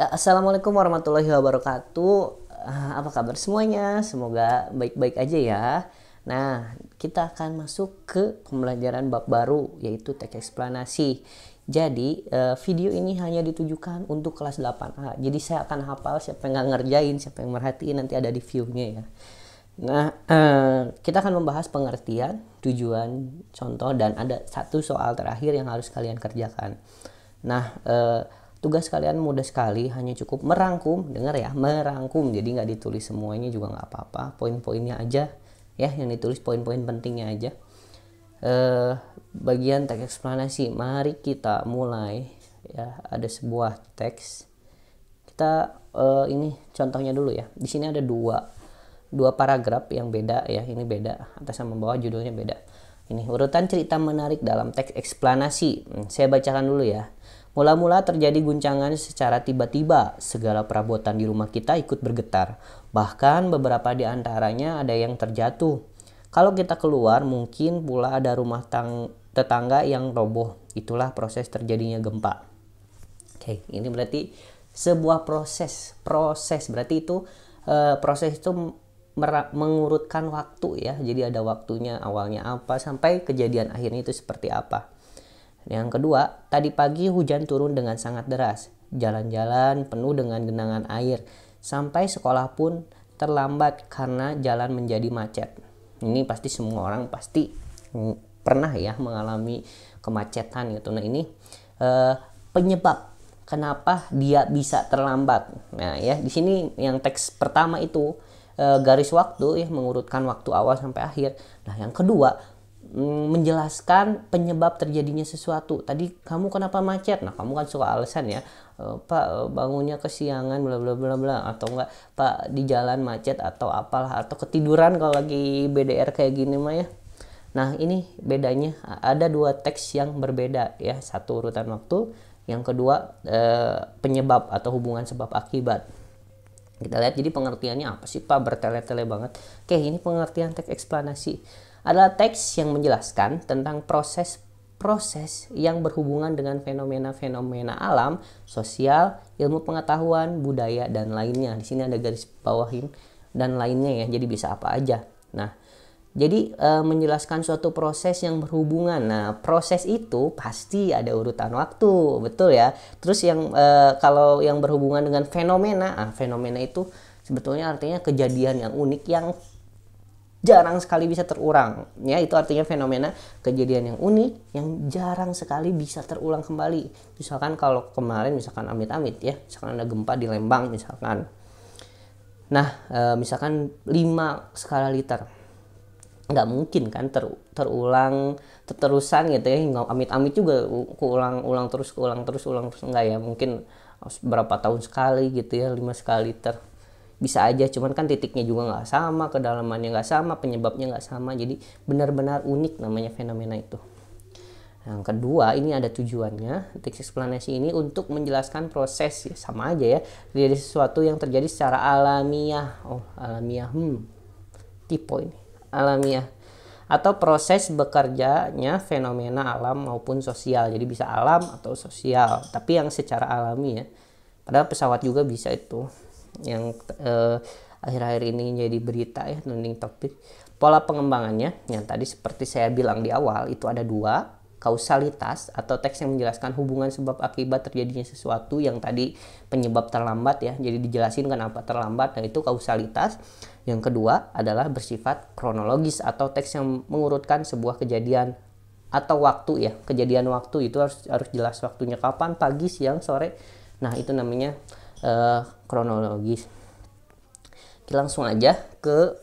Ya, Assalamualaikum warahmatullahi wabarakatuh. Apa kabar semuanya? Semoga baik-baik aja ya. Nah, kita akan masuk ke pembelajaran bab baru, yaitu teks eksplanasi. Jadi, video ini hanya ditujukan untuk kelas 8A. Jadi, saya akan hafal siapa yang nggak ngerjain, siapa yang merhatiin, nanti ada di view-nya ya. Nah, kita akan membahas pengertian, tujuan, contoh, dan ada satu soal terakhir yang harus kalian kerjakan. Nah, tugas kalian mudah sekali, hanya cukup merangkum, dengar ya, merangkum. Jadi nggak ditulis semuanya juga nggak apa-apa, poin-poinnya aja ya, yang ditulis poin-poin pentingnya aja. Bagian teks eksplanasi, mari kita mulai ya. Ada sebuah teks, kita ini contohnya dulu ya. Di sini ada dua paragraf yang beda ya, ini beda, atas sama bawah judulnya beda. Ini urutan cerita menarik dalam teks eksplanasi. Saya bacakan dulu ya. Mula-mula terjadi guncangan secara tiba-tiba. Segala perabotan di rumah kita ikut bergetar. Bahkan beberapa di antaranya ada yang terjatuh. Kalau kita keluar, mungkin pula ada rumah tetangga yang roboh. Itulah proses terjadinya gempa. Oke, ini berarti sebuah proses. Proses berarti itu proses itu mengurutkan waktu ya. Jadi ada waktunya, awalnya apa sampai kejadian akhirnya itu seperti apa. Yang kedua, tadi pagi hujan turun dengan sangat deras. Jalan-jalan penuh dengan genangan air. Sampai sekolah pun terlambat karena jalan menjadi macet. Ini pasti semua orang pasti pernah ya mengalami kemacetan gitu. Nah, ini penyebab kenapa dia bisa terlambat. Nah, ya di sini yang teks pertama itu garis waktu ya, mengurutkan waktu awal sampai akhir. Nah, yang kedua menjelaskan penyebab terjadinya sesuatu. Tadi kamu kenapa macet? Nah, kamu kan suka alasan ya, Pak bangunnya kesiangan bla bla bla bla, atau enggak Pak di jalan macet atau apalah, atau ketiduran kalau lagi BDR kayak gini mah ya. Nah, ini bedanya ada dua teks yang berbeda ya, satu urutan waktu, yang kedua penyebab atau hubungan sebab akibat. Kita lihat jadi pengertiannya apa sih Pak, bertele-tele banget. Oke, ini pengertian teks eksplanasi adalah teks yang menjelaskan tentang proses-proses yang berhubungan dengan fenomena-fenomena alam, sosial, ilmu pengetahuan, budaya, dan lainnya. Di sini ada garis bawahin dan lainnya ya, jadi bisa apa aja. Nah, jadi menjelaskan suatu proses yang berhubungan. Nah, proses itu pasti ada urutan waktu, betul ya. Terus yang kalau yang berhubungan dengan fenomena, fenomena itu sebetulnya artinya kejadian yang unik yang jarang sekali bisa terulang ya. Itu artinya fenomena kejadian yang unik yang jarang sekali bisa terulang kembali. Misalkan kalau kemarin misalkan amit-amit ya, misalkan ada gempa di Lembang misalkan. Nah, misalkan 5 skala Richter, nggak mungkin kan terulang terusan gitu ya, nggak amit-amit juga keulang terus enggak ya, mungkin berapa tahun sekali gitu ya, 5 skala Richter bisa aja, cuman kan titiknya juga nggak sama, kedalamannya nggak sama, penyebabnya nggak sama, jadi benar-benar unik namanya fenomena itu. Yang kedua, ini ada tujuannya, teks eksplanasi ini untuk menjelaskan proses ya, sama aja ya, dari sesuatu yang terjadi secara alamiah. Alamiah, tipe ini alamiah, atau proses bekerjanya fenomena alam maupun sosial. Jadi bisa alam atau sosial, tapi yang secara alami ya. Padahal pesawat juga bisa itu, yang akhir-akhir ini jadi berita ya, trending topik. Pola pengembangannya yang tadi seperti saya bilang di awal itu ada dua, kausalitas atau teks yang menjelaskan hubungan sebab akibat terjadinya sesuatu, yang tadi penyebab terlambat ya, jadi dijelasin kenapa terlambat, nah itu kausalitas. Yang kedua adalah bersifat kronologis atau teks yang mengurutkan sebuah kejadian atau waktu ya, kejadian waktu itu harus jelas waktunya kapan, pagi, siang, sore. Nah, itu namanya kronologis. Kita langsung aja ke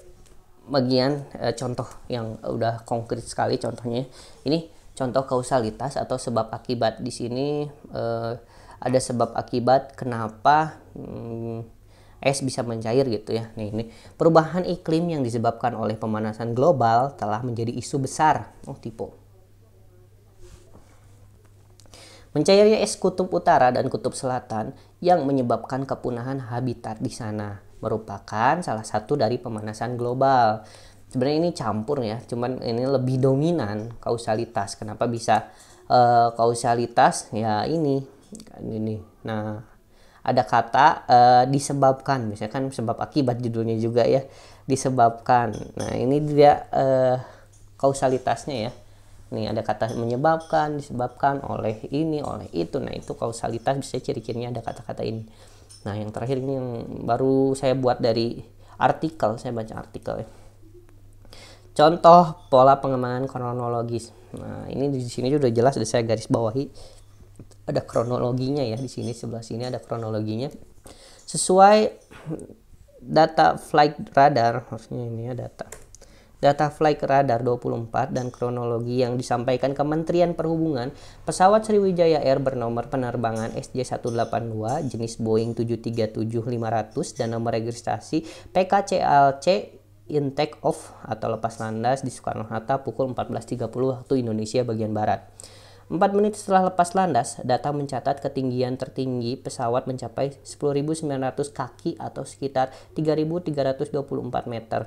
bagian contoh yang udah konkret sekali contohnya. Ini contoh kausalitas atau sebab akibat. Di sini ada sebab akibat kenapa es bisa mencair gitu ya. Nih, ini perubahan iklim yang disebabkan oleh pemanasan global telah menjadi isu besar. Tipe mencairnya es kutub utara dan kutub selatan yang menyebabkan kepunahan habitat di sana merupakan salah satu dari pemanasan global. Sebenarnya ini campur ya, cuman ini lebih dominan kausalitas. Kenapa bisa kausalitas? Ya ini. Nah, ada kata disebabkan, misalkan sebab akibat judulnya juga ya, disebabkan. Nah ini dia kausalitasnya ya. Nih ada kata menyebabkan, disebabkan oleh ini, oleh itu. Nah itu kausalitas, bisa ciri-cirinya ada kata-kata ini. Nah yang terakhir ini yang baru saya buat dari artikel, saya baca artikel ya. Contoh pola pengembangan kronologis. Nah ini di sini sudah jelas, sudah saya garis bawahi. Ada kronologinya ya, di sini sebelah sini ada kronologinya. Sesuai data flight radar, maksudnya ini ya data flight radar 24 dan kronologi yang disampaikan Kementerian Perhubungan, pesawat Sriwijaya Air bernomor penerbangan SJ182 jenis Boeing 737-500 dan nomor registrasi PKCLC in take off atau lepas landas di Soekarno-Hatta pukul 14.30 waktu Indonesia bagian Barat. 4 menit setelah lepas landas, data mencatat ketinggian tertinggi pesawat mencapai 10.900 kaki atau sekitar 3.324 meter.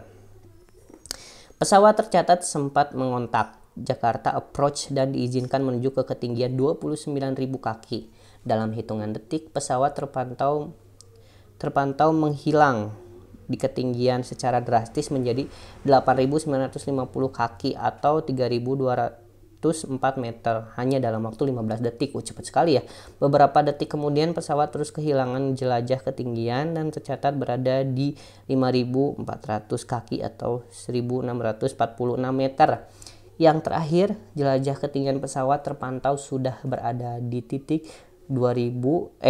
Pesawat tercatat sempat mengontak Jakarta Approach dan diizinkan menuju ke ketinggian 29.000 kaki. Dalam hitungan detik, pesawat terpantau menghilang di ketinggian secara drastis menjadi 8.950 kaki atau 3.204 meter hanya dalam waktu 15 detik. Cepat sekali ya. Beberapa detik kemudian pesawat terus kehilangan jelajah ketinggian dan tercatat berada di 5.400 kaki atau 1.646 meter. Yang terakhir, jelajah ketinggian pesawat terpantau sudah berada di titik 250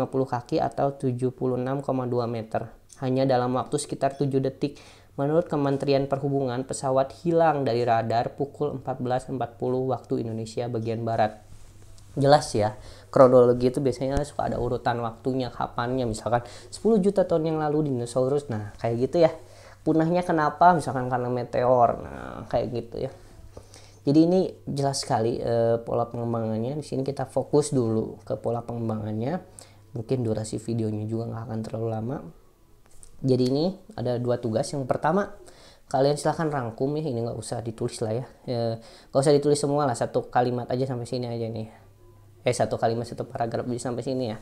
kaki atau 76,2 meter hanya dalam waktu sekitar 7 detik. Menurut Kementerian Perhubungan, pesawat hilang dari radar pukul 14.40 waktu Indonesia bagian Barat. Jelas ya, kronologi itu biasanya suka ada urutan waktunya, kapannya, misalkan 10 juta tahun yang lalu dinosaurus. Nah kayak gitu ya, punahnya kenapa, misalkan karena meteor. Nah kayak gitu ya. Jadi ini jelas sekali pola pengembangannya. Di sini kita fokus dulu ke pola pengembangannya. Mungkin durasi videonya juga nggak akan terlalu lama. Jadi ini ada 2 tugas. Yang pertama, kalian silahkan rangkum ya, ini nggak usah ditulis lah ya, nggak usah ditulis semua lah, 1 kalimat aja sampai sini aja nih, 1 kalimat 1 paragraf bisa sampai sini ya.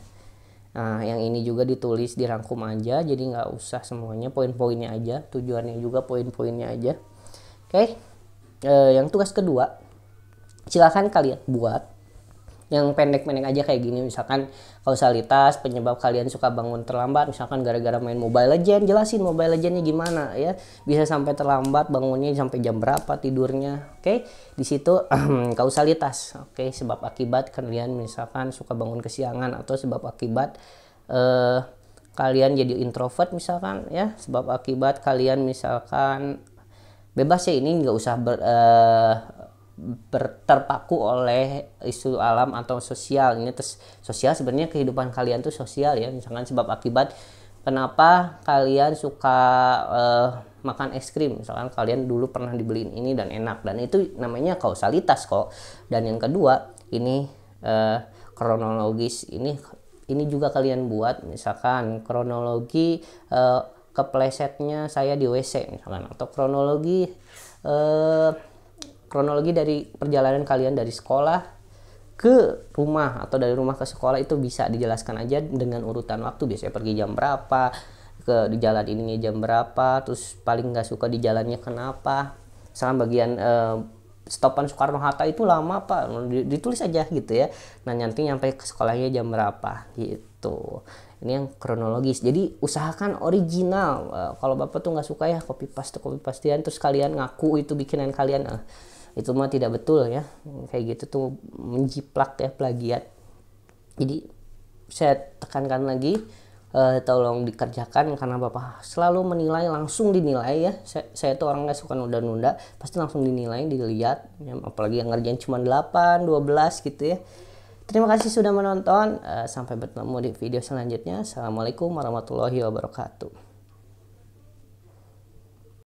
Nah yang ini juga ditulis, dirangkum aja, jadi nggak usah semuanya, poin-poinnya aja, tujuannya juga poin-poinnya aja. Oke. Yang tugas kedua, silahkan kalian buat yang pendek-pendek aja kayak gini, misalkan kausalitas penyebab kalian suka bangun terlambat, misalkan gara-gara main Mobile Legends, jelasin Mobile Legendnya gimana ya, bisa sampai terlambat bangunnya, sampai jam berapa tidurnya. Oke, di situ kausalitas. Oke, sebab akibat kalian misalkan suka bangun kesiangan, atau sebab akibat kalian jadi introvert misalkan ya, sebab akibat kalian misalkan bebas ya, ini nggak usah terpaku oleh isu alam atau sosial. Ini sosial, sebenarnya kehidupan kalian tuh sosial ya, misalkan sebab akibat kenapa kalian suka makan es krim, misalkan kalian dulu pernah dibeliin ini dan enak, dan itu namanya kausalitas kok. Dan yang kedua ini kronologis, ini juga kalian buat, misalkan kronologi keplesetnya saya di WC misalkan, atau kronologi dari perjalanan kalian dari sekolah ke rumah atau dari rumah ke sekolah, itu bisa dijelaskan aja dengan urutan waktu, biasanya pergi jam berapa, di jalan ininya jam berapa, terus paling nggak suka di jalannya kenapa, misalkan bagian stopan Soekarno-Hatta itu lama Pak, ditulis aja gitu ya. Nah nanti nyampe ke sekolahnya jam berapa gitu. Ini yang kronologis, jadi usahakan original. Kalau bapak tuh nggak suka ya copy pastean, terus kalian ngaku itu bikinan kalian, itu mah tidak betul ya, kayak gitu tuh menjiplak ya, plagiat. Jadi saya tekankan lagi, tolong dikerjakan, karena bapak selalu menilai, langsung dinilai ya. Saya tuh orang nggak suka nunda-nunda, pasti langsung dinilai, dilihat ya, apalagi yang ngerjain cuma 8, 12 gitu ya. Terima kasih sudah menonton, sampai bertemu di video selanjutnya. Assalamualaikum warahmatullahi wabarakatuh.